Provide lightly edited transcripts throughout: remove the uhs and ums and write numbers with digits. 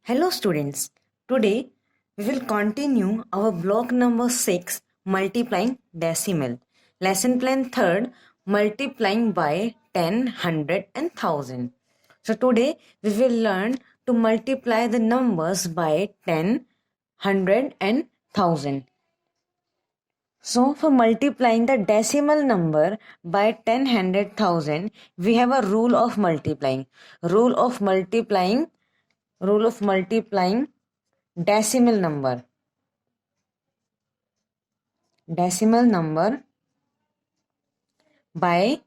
Hello students, today we will continue our block number 6 multiplying decimal. Lesson plan 3rd multiplying by 10, 100 and 1000. So today we will learn to multiply the numbers by 10, 100 and 1000. So for multiplying the decimal number by 10, 100, 1000, we have a rule of multiplying. Rule of multiplying decimal number by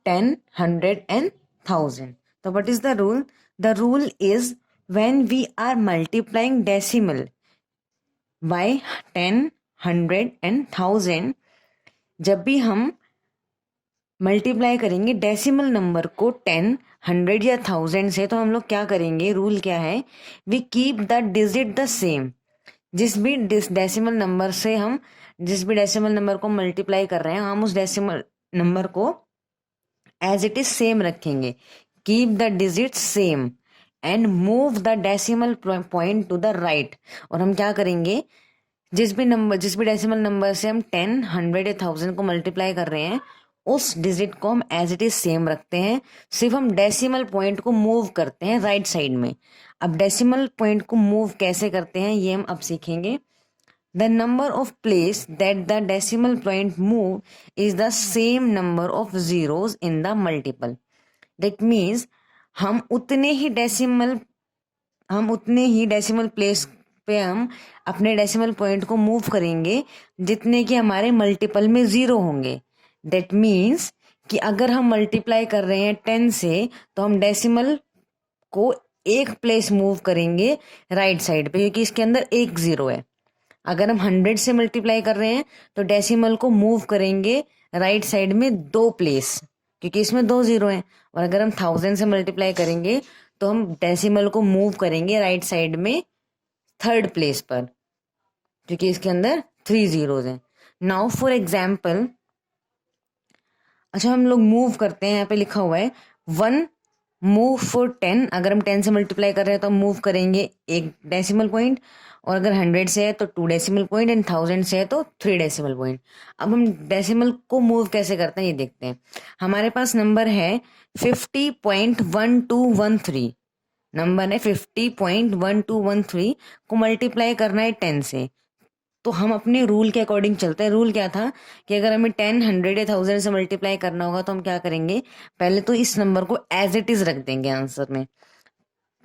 10, 100 and 1000. So what is the rule? The rule is when we are multiplying decimal by 10, 100 and 1000, जब भी हम multiply करेंगे decimal number को 10, 100 या 1000 से, तो हम लोग क्या करेंगे, रूल क्या है, we keep the digit the same. जिस भी डेसिमल नंबर को मल्टीप्लाई कर रहे हैं, हम उस डेसिमल नंबर को एज इट इज सेम रखेंगे. Keep the digit same and move the decimal point two the right. और हम क्या करेंगे, जिस भी डेसिमल नंबर से हम 10, 100 या 1000 को मल्टीप्लाई कर रहे हैं, उस डिजिट को हम एज इट इज सेम रखते हैं. सिर्फ हम डेसिमल पॉइंट को मूव करते हैं राइट साइड में. अब डेसिमल पॉइंट को मूव कैसे करते हैं ये हम अब सीखेंगे. The number of place that the decimal point move is the same number of zeros in the multiple. That means हम उतने ही डेसिमल प्लेस पे हम अपने डेसिमल पॉइंट को मूव करेंगे जितने कि हमारे मल्टीपल में जीरो होंगे. दैट मीन्स कि अगर हम मल्टीप्लाई कर रहे हैं 10 से, तो हम डेसिमल को एक प्लेस मूव करेंगे राइट साइड पे, क्योंकि इसके अंदर एक जीरो है. अगर हम 100 से मल्टीप्लाई कर रहे हैं तो डेसिमल को मूव करेंगे राइट साइड में 2 प्लेस, क्योंकि इसमें 2 जीरो हैं. और अगर हम 1000 से मल्टीप्लाई करेंगे तो हम डेसिमल को मूव करेंगे राइट साइड में 3rd प्लेस पर, क्योंकि इसके अंदर 3 जीरोज हैं. नाउ फॉर एग्जाम्पल, अच्छा हम लोग मूव करते हैं, यहाँ पे लिखा हुआ है 1 मूव फॉर 10. अगर हम 10 से मल्टीप्लाई कर रहे हैं तो हम मूव करेंगे एक डेसिमल पॉइंट, और अगर 100 से है तो 2 डेसिमल पॉइंट, एंड 1000 से है तो 3 डेसिमल पॉइंट. अब हम डेसिमल को मूव कैसे करते हैं ये देखते हैं. हमारे पास नंबर है 50.1213. नंबर है 50.1213 को मल्टीप्लाई करना है 10 से. तो हम अपने रूल के अकॉर्डिंग चलते हैं. रूल क्या था कि अगर हमें 10, 100 या 1000 से मल्टीप्लाई करना होगा तो हम क्या करेंगे, पहले तो इस नंबर को एज इट इज रख देंगे आंसर में.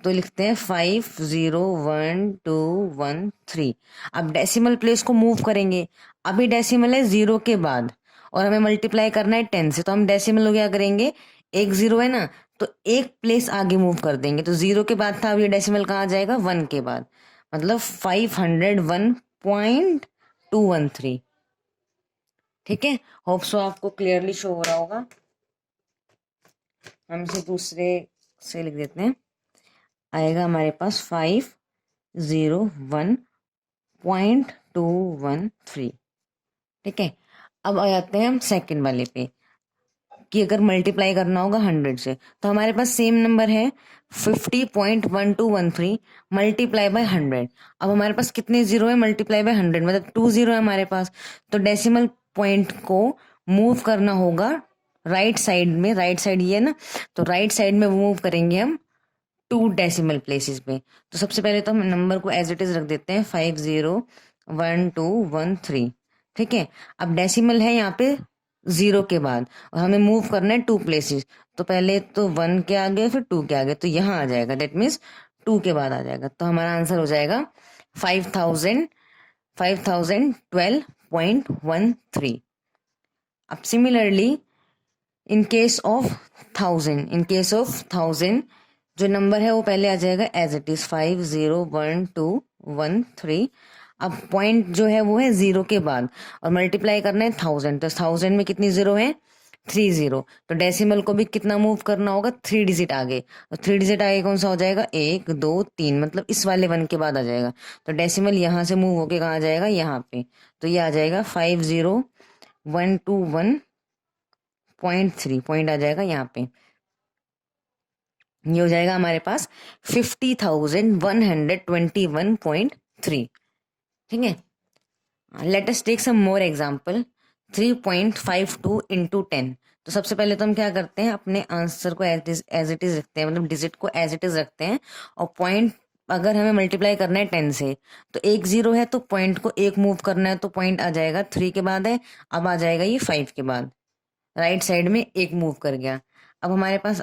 तो लिखते हैं 501213. अब डेसिमल प्लेस को मूव करेंगे. अभी डेसिमल है 0 के बाद और हमें मल्टीप्लाई करना है 10 से, तो हम डेसिमल को क्या करेंगे, एक 0 है ना, तो एक प्लेस आगे मूव कर देंगे. तो 0 के बाद था, अब ये डेसिमल कहाँ जाएगा, 1 के बाद. मतलब 501.213. ठीक है, होप सो आपको क्लियरली शो हो रहा होगा. हम इसे दूसरे से लिख देते हैं. आएगा हमारे पास 501.213. ठीक है, अब आ जाते हैं हम सेकंड वाले पे कि अगर मल्टीप्लाई करना होगा 100 से, तो हमारे पास सेम नंबर है 50.1213 मल्टीप्लाई बाय 100. अब हमारे पास कितने जीरो है, मल्टीप्लाई बाय 100 मतलब 2 जीरो है हमारे पास. तो डेसिमल पॉइंट को मूव करना होगा राइट साइड में. राइट साइड ये है ना, तो राइट साइड में मूव करेंगे हम 2 डेसिमल प्लेसेस पे. तो सबसे पहले तो हम नंबर को एज इट इज रख देते हैं 501213. ठीक है, अब डेसिमल है यहाँ पे 0 के बाद और हमें मूव करना है 2 प्लेसेस. तो पहले तो 1 के आगे फिर 2 के आगे, तो यहाँ आ जाएगा. दैट मीन्स 2 के बाद आ जाएगा. तो हमारा आंसर हो जाएगा 5012.13. अब सिमिलरली इन केस ऑफ 1000 जो नंबर है वो पहले आ जाएगा एज इट इज 501213. अब पॉइंट जो है वो है 0 के बाद और मल्टीप्लाई करना है 1000. तो 1000 में कितनी जीरो है, 3 जीरो. तो डेसिमल को भी कितना मूव करना होगा, 3 डिजिट आगे. तो 3 डिजिट आगे कौन सा हो जाएगा, 1 2 3, मतलब इस वाले 1 के बाद आ जाएगा. तो डेसिमल यहाँ से मूव होके कहाँ आ जाएगा, यहाँ पे. तो ये आ जाएगा 501213 पॉइंट आ जाएगा यहाँ पे. ये हो जाएगा हमारे पास 50,121.3। ठीक है, let us take some more example. 3.52 into 10। तो सबसे पहले तो हम क्या करते हैं, अपने आंसर को एज इट इज रखते हैं, मतलब डिजिट को एज इट इज रखते हैं। और पॉइंट अगर हमें मल्टीप्लाई करना है 10 से, तो एक जीरो है तो पॉइंट को एक मूव करना है, तो पॉइंट आ जाएगा 3 के बाद है, अब आ जाएगा ये 5 के बाद, राइट साइड में एक मूव कर गया। अब हमारे पास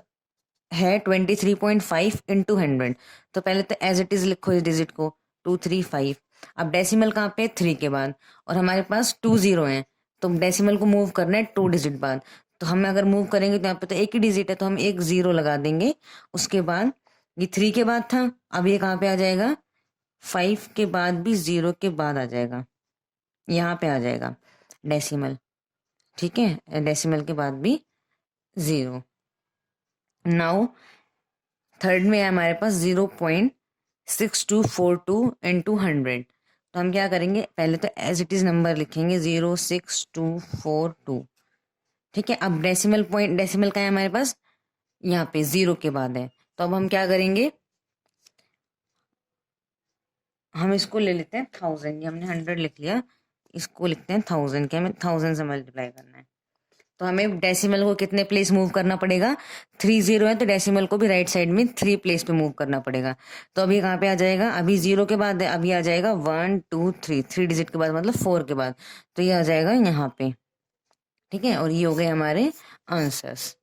है 23.5 इंटू 100। तो पहले तो एज इट इज लिखो इस डिजिट को, 235। अब डेसिमल कहाँ पे, 3 के बाद, और हमारे पास 2 जीरो है, तो डेसिमल को मूव करना है 2 डिजिट बाद। तो हम अगर मूव करेंगे तो यहाँ पे तो एक ही डिजिट है, तो हम एक जीरो लगा देंगे। उसके बाद ये 3 के बाद था, अब ये कहाँ पे आ जाएगा, 5 के बाद भी जीरो के बाद आ जाएगा, यहाँ पे आ जाएगा डेसिमल। ठीक है, डेसिमल के बाद भी जीरो। नाउ थर्ड में है हमारे पास 0.6242 इंटू 100। तो हम क्या करेंगे, पहले तो एज इट इज नंबर लिखेंगे 06242। ठीक है, अब डेसिमल पॉइंट, डेसिमल का है हमारे पास, यहाँ पे जीरो के बाद है। तो अब हम क्या करेंगे, हम इसको ले लेते हैं 1000। ये हमने 100 लिख लिया, इसको लिखते हैं 1000, के हमें 1000 से मल्टीप्लाई करना है। तो हमें डेसिमल को कितने प्लेस मूव करना पड़ेगा, 3 जीरो है तो डेसिमल को भी राइट साइड में 3 प्लेस पे मूव करना पड़ेगा। तो अभी कहाँ पे आ जाएगा, अभी जीरो के बाद है, अभी आ जाएगा 1 2 3, 3 डिजिट के बाद मतलब 4 के बाद, तो ये आ जाएगा यहाँ पे। ठीक है, और ये हो गए हमारे answers.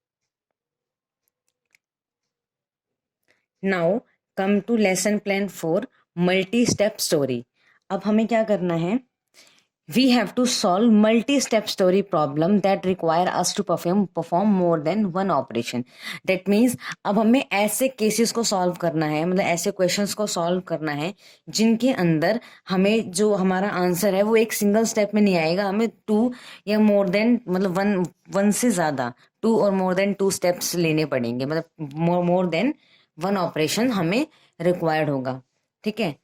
Now come to lesson plan 4, multi step story. अब हमें क्या करना है, we have to solve multi-step story problem that require us to perform more than one operation. That means अब हमें ऐसे केसेस को सॉल्व करना है, मतलब ऐसे क्वेश्चंस को सॉल्व करना है जिनके अंदर हमें जो हमारा आंसर है वो एक सिंगल स्टेप में नहीं आएगा, हमें टू या मोर देन, मतलब वन वन से ज्यादा, टू और मोर देन टू स्टेप्स लेने पड़ेंगे, मतलब मोर देन वन ऑपरेशन हमें रिक्वायर्ड होगा। ठीक है,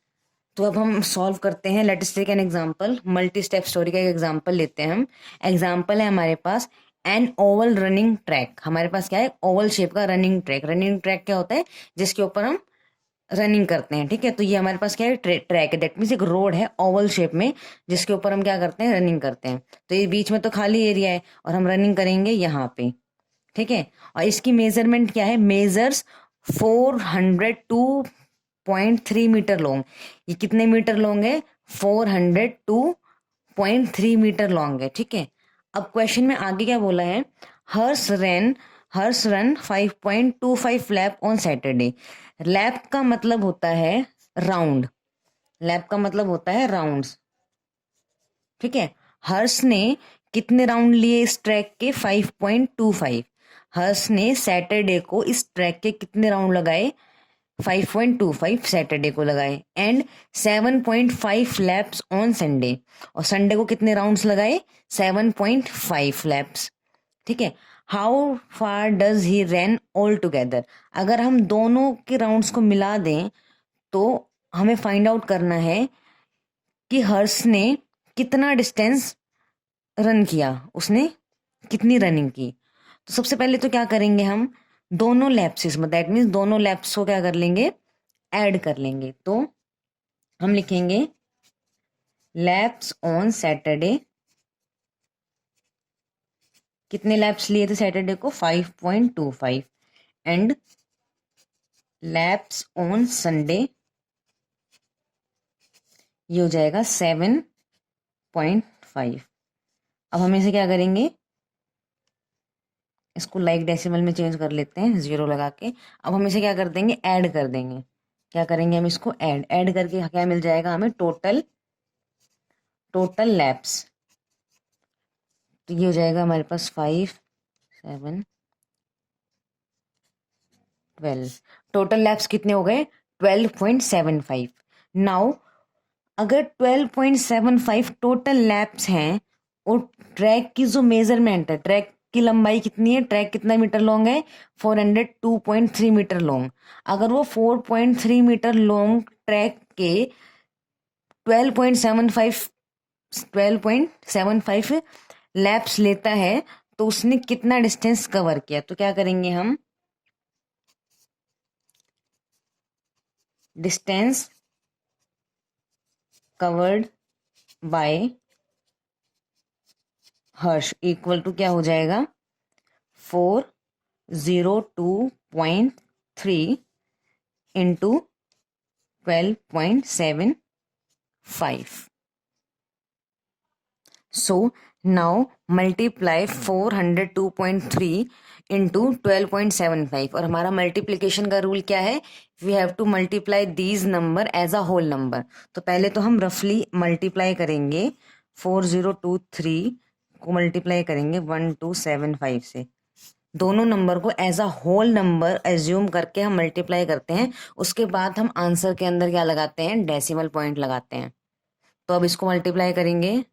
तो अब हम सॉल्व करते हैं। Let us take an example, multi step story का एक एग्जांपल लेते हैं हम। एग्जांपल है हमारे पास एन ओवल रनिंग ट्रैक। हमारे पास क्या है, ओवल शेप का रनिंग ट्रैक। रनिंग ट्रैक क्या होता है, जिसके ऊपर हम रनिंग करते हैं। ठीक है, तो ये हमारे पास क्या है, ट्रैक है, दैट मीन्स एक रोड है ओवल शेप में, जिसके ऊपर हम क्या करते हैं, रनिंग करते हैं। तो ये बीच में तो खाली एरिया है और हम रनिंग करेंगे यहाँ पे। ठीक है, और इसकी मेजरमेंट क्या है, मेजर्स 402.3 मीटर लॉन्ग। ये कितने मीटर लॉन्ग है, 402.3 मीटर लॉन्ग है। ठीक है, अब क्वेश्चन में आगे क्या बोला है, Harsh run 5.25 lap on Saturday. Lap का मतलब होता है राउंड, लैप का मतलब होता है राउंड्स। ठीक है, हर्ष ने कितने राउंड लिए इस ट्रैक के, 5.25। हर्ष ने सैटरडे को इस ट्रैक के कितने राउंड लगाए, 5.25 सैटरडे को लगाए, एंड 7.5 लैप्स ऑन संडे। और संडे को कितने राउंड्स लगाए, 7.5 लैप्स। ठीक है, how far does he run all together. अगर हम दोनों के राउंड्स को मिला दें तो हमें फाइंड आउट करना है कि हर्ष ने कितना डिस्टेंस रन किया, उसने कितनी रनिंग की। तो सबसे पहले तो क्या करेंगे, हम दोनों लैप्स में, दैट मीन्स दोनों लैप्स को क्या कर लेंगे, ऐड कर लेंगे। तो हम लिखेंगे लैप्स ऑन सैटरडे, कितने लैप्स लिए थे सैटरडे को, 5.25, एंड लैप्स ऑन संडे, ये हो जाएगा 7.5। अब हम इसे क्या करेंगे, इसको लाइक डेसिमल में चेंज कर लेते हैं, जीरो लगा के। अब हम इसे क्या कर देंगे, ऐड कर देंगे। क्या करेंगे हम इसको, ऐड करके क्या मिल जाएगा हमें, टोटल लैप्स। तो ये हो जाएगा हमारे पास 5 7 12। टोटल लैप्स कितने हो गए, 12.75। नाउ अगर 12.75 टोटल लैप्स हैं और ट्रैक की जो मेजरमेंट है, ट्रैक की लंबाई कितनी है, ट्रैक कितना मीटर लॉन्ग है, 402.3 मीटर लॉन्ग। अगर वो 4.3 मीटर लॉन्ग ट्रैक के 12.75 12.75 लैप्स लेता है, तो उसने कितना डिस्टेंस कवर किया। तो क्या करेंगे हम, distance covered by Harsh equal to क्या हो जाएगा 402.3 into 12.75. So now multiply 402.3 into 12.75 और हमारा मल्टीप्लीकेशन का रूल क्या है we have to multiply these number as a whole number. तो पहले तो हम रफली मल्टीप्लाई करेंगे 4023 को मल्टीप्लाई करेंगे 1275 से. दोनों नंबर को as a whole number assume करके हम मल्टीप्लाई करते हैं. उसके बाद हम आंसर के अंदर क्या लगाते हैं डेसिमल पॉइंट लगाते हैं. तो अब इसको मल्टीप्लाई करेंगे.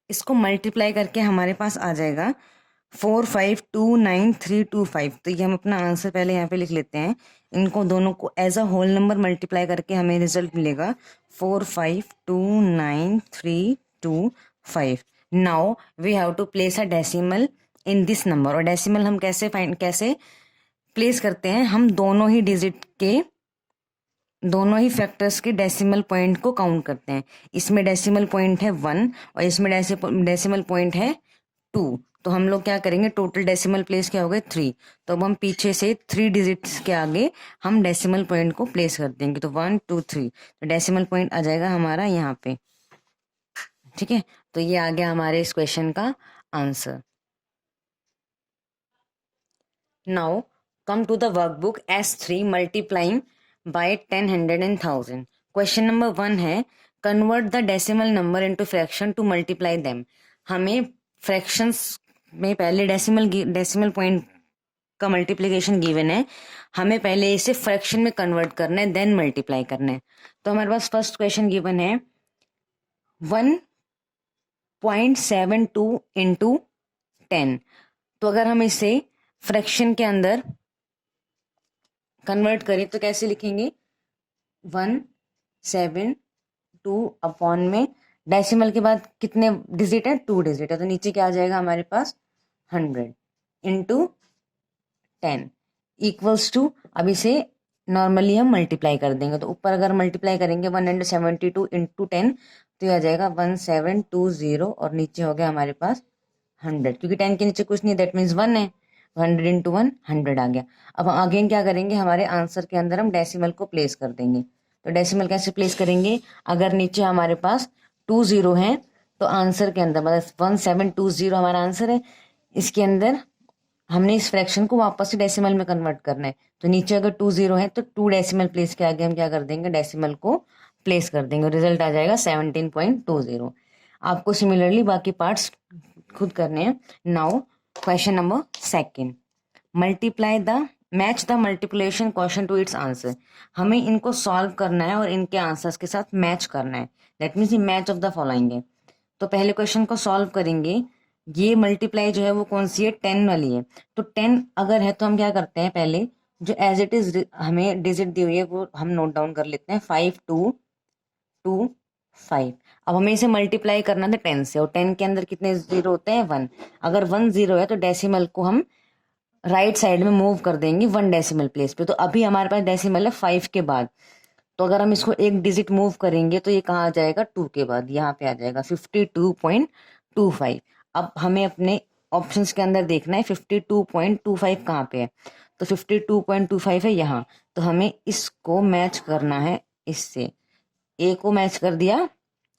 इसको मल्टीप्लाई करके हमारे पास आ जाएगा 4529,325. तो ये हम अपना आंसर पहले यहाँ पे लिख लेते हैं. इनको दोनों को as a whole number multiply करके हमें रिजल्ट मिलेगा 4529,325. Now we have to place a decimal in this number. और डेसिमल हम कैसे प्लेस करते हैं हम दोनों ही डिजिट के दोनों ही फैक्टर्स के डेसिमल पॉइंट को काउंट करते हैं. इसमें डेसिमल पॉइंट है 1 और इसमें डेसिमल पॉइंट है 2. तो हम लोग क्या करेंगे टोटल डेसिमल प्लेस क्या हो गए 3. तो अब हम पीछे से 3 डिजिट्स के आगे हम डेसिमल पॉइंट को प्लेस कर देंगे. तो 1 2 3 तो डेसिमल पॉइंट आ जाएगा हमारा यहाँ पे. ठीक है. तो ये आ गया हमारे इस क्वेश्चन का answer. Now come to the workbook S3 multiplying by 10, 100 and 1000. Question number 1 है convert the decimal number into fraction to multiply them. हमें फ्रैक्शंस में पहले डेसिमल पॉइंट का मल्टीप्लिकेशन गिवन है. हमें पहले इसे फ्रैक्शन में कन्वर्ट करना है देन मल्टीप्लाई करना है. तो हमारे पास फर्स्ट क्वेश्चन गिवन है 1.72 इंटू 10. तो अगर हम इसे फ्रैक्शन के अंदर कन्वर्ट करें तो कैसे लिखेंगे 172 अपॉन में डेसिमल के बाद कितने डिजिट है 2 डिजिट है. तो नीचे क्या आ जाएगा हमारे पास 100 इंटू 10 इक्वल्स टू. अब इसे नॉर्मली हम मल्टीप्लाई कर देंगे. तो ऊपर अगर मल्टीप्लाई करेंगे 172 इंटू 10 तो यह आ जाएगा 1720 और नीचे हो गया हमारे पास 100 क्योंकि 10 के नीचे कुछ नहीं दैट मीन्स 1 है. 100 इंटू 1 100 आ गया. अब अगेन क्या करेंगे हमारे आंसर के अंदर हम डेसिमल को प्लेस कर देंगे. तो डेसिमल कैसे प्लेस करेंगे अगर नीचे हमारे पास 2 0 है तो आंसर के अंदर मतलब 1720 हमारा आंसर है. इसके अंदर हमने इस फ्रैक्शन को वापस से डेसिमल में कन्वर्ट करना है. तो नीचे अगर 2 0 है तो 2 डेसिमल प्लेस के आगे हम क्या कर देंगे डेसिमल को प्लेस कर देंगे. रिजल्ट आ जाएगा 17.20. आपको सिमिलरली बाकी पार्ट्स खुद करने हैं. Now question number 2 multiply the match the multiplication question to its answer. हमें इनको सॉल्व करना है और इनके आंसर्स के साथ मैच करना है. That means match of the following है. तो पहले क्वेश्चन को सॉल्व करेंगे. ये मल्टीप्लाई जो है वो कौन सी है 10 वाली है. तो 10 अगर है तो हम क्या करते हैं पहले जो एज इट इज हमें डिजिट दी हुई है वो हम नोट डाउन कर लेते हैं 5225. अब हमें इसे मल्टीप्लाई करना था 10 से और 10 के अंदर कितने जीरो होते हैं 1. अगर 1 0 है तो डेसिमल को हम राइट साइड में मूव कर देंगे 1 डेसिमल प्लेस पे. तो अभी हमारे पास डेसिमल है 5 के बाद. तो अगर हम इसको एक डिजिट मूव करेंगे तो ये कहाँ आ जाएगा 2 के बाद यहाँ पे आ जाएगा 52.25. अब हमें अपने ऑप्शंस के अंदर देखना है 52.25 कहाँ पे है. तो 52.25 है यहाँ. तो हमें इसको मैच करना है इससे. ए को मैच कर दिया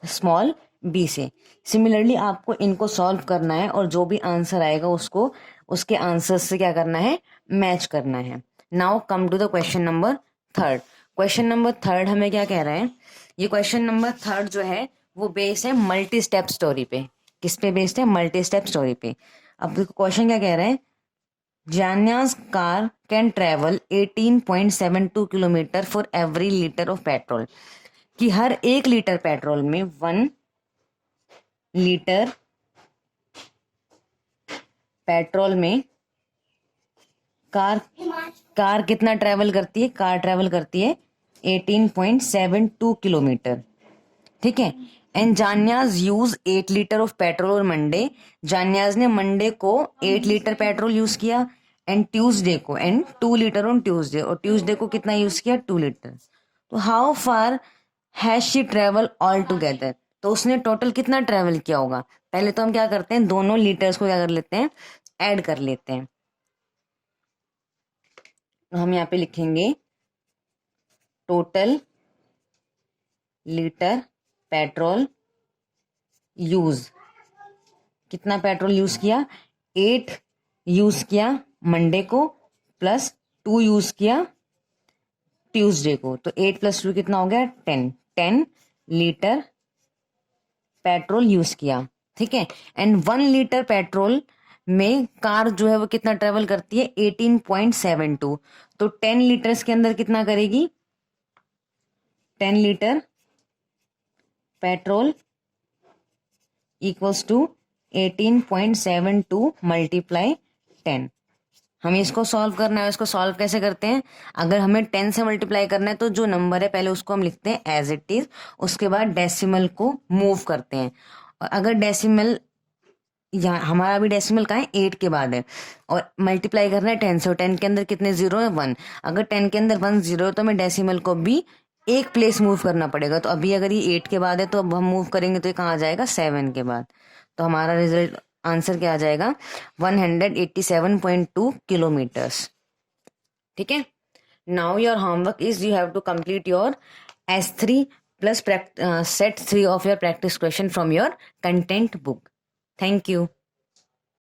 स्मॉल बी से. सिमिलरली आपको इनको सॉल्व करना है और जो भी आंसर आएगा उसको उसके आंसर से क्या करना है मैच करना है. Now come to the question number 3. Question number 3 हमें क्या कह रहा है. ये क्वेश्चन नंबर 3 जो है वो बेस्ड है मल्टी स्टेप स्टोरी पे. किस पे बेस्ड है मल्टी स्टेप स्टोरी पे. अब क्वेश्चन क्या कह रहा है जान्याज car can travel 18.72 kilometre for every litre of petrol. कि हर 1 लीटर पेट्रोल में 1 लीटर पेट्रोल में कार कितना ट्रेवल करती है. कार ट्रेवल करती है 18.72 किलोमीटर. ठीक है. एंड जान्याज यूज 8 लीटर ऑफ पेट्रोल और मंडे. जान्याज ने मंडे को 8 लीटर पेट्रोल यूज किया एंड ट्यूसडे को, एंड 2 लीटर ऑन ट्यूसडे, और ट्यूसडे को कितना यूज किया, 2 लीटर। तो how far has she travel all together, तो उसने टोटल कितना ट्रेवल किया होगा। पहले तो हम क्या करते हैं, दोनों लीटर्स को क्या कर लेते हैं, ऐड कर लेते हैं। तो हम यहाँ पे लिखेंगे टोटल लीटर पेट्रोल यूज, कितना पेट्रोल यूज किया, 8 यूज किया मंडे को, प्लस 2 यूज किया ट्यूसडे को, तो 8 + 2 कितना हो गया, 10 लीटर पेट्रोल यूज किया, ठीक है। एंड 1 लीटर पेट्रोल में कार जो है वो कितना ट्रेवल करती है, 18.72, तो 10 लीटर्स के अंदर कितना करेगी, 10 litre petrol equals to 18.72 multiply 10। हमें इसको सॉल्व करना है। इसको सॉल्व कैसे करते हैं, अगर हमें 10 से मल्टीप्लाई करना है तो जो नंबर है पहले उसको हम लिखते हैं एज इट इज, उसके बाद डेसिमल को मूव करते हैं। और अगर डेसिमल, यहाँ हमारा अभी डेसिमल कहाँ है, 8 के बाद है, और मल्टीप्लाई करना है 10 से, और 10 के अंदर कितने जीरो है, 1। अगर 10 के अंदर 1 जीरो है तो हमें डेसिमल को भी एक प्लेस मूव करना पड़ेगा। तो अभी अगर ये 8 के बाद है तो अब हम मूव करेंगे तो ये कहाँ आ जाएगा, 7 के बाद। तो हमारा रिजल्ट आंसर क्या आ जाएगा, 187.2 किलोमीटर्स, ठीक है। Now your homework is you have to complete your S3 plus set 3 of your practice question from your content book. Thank you.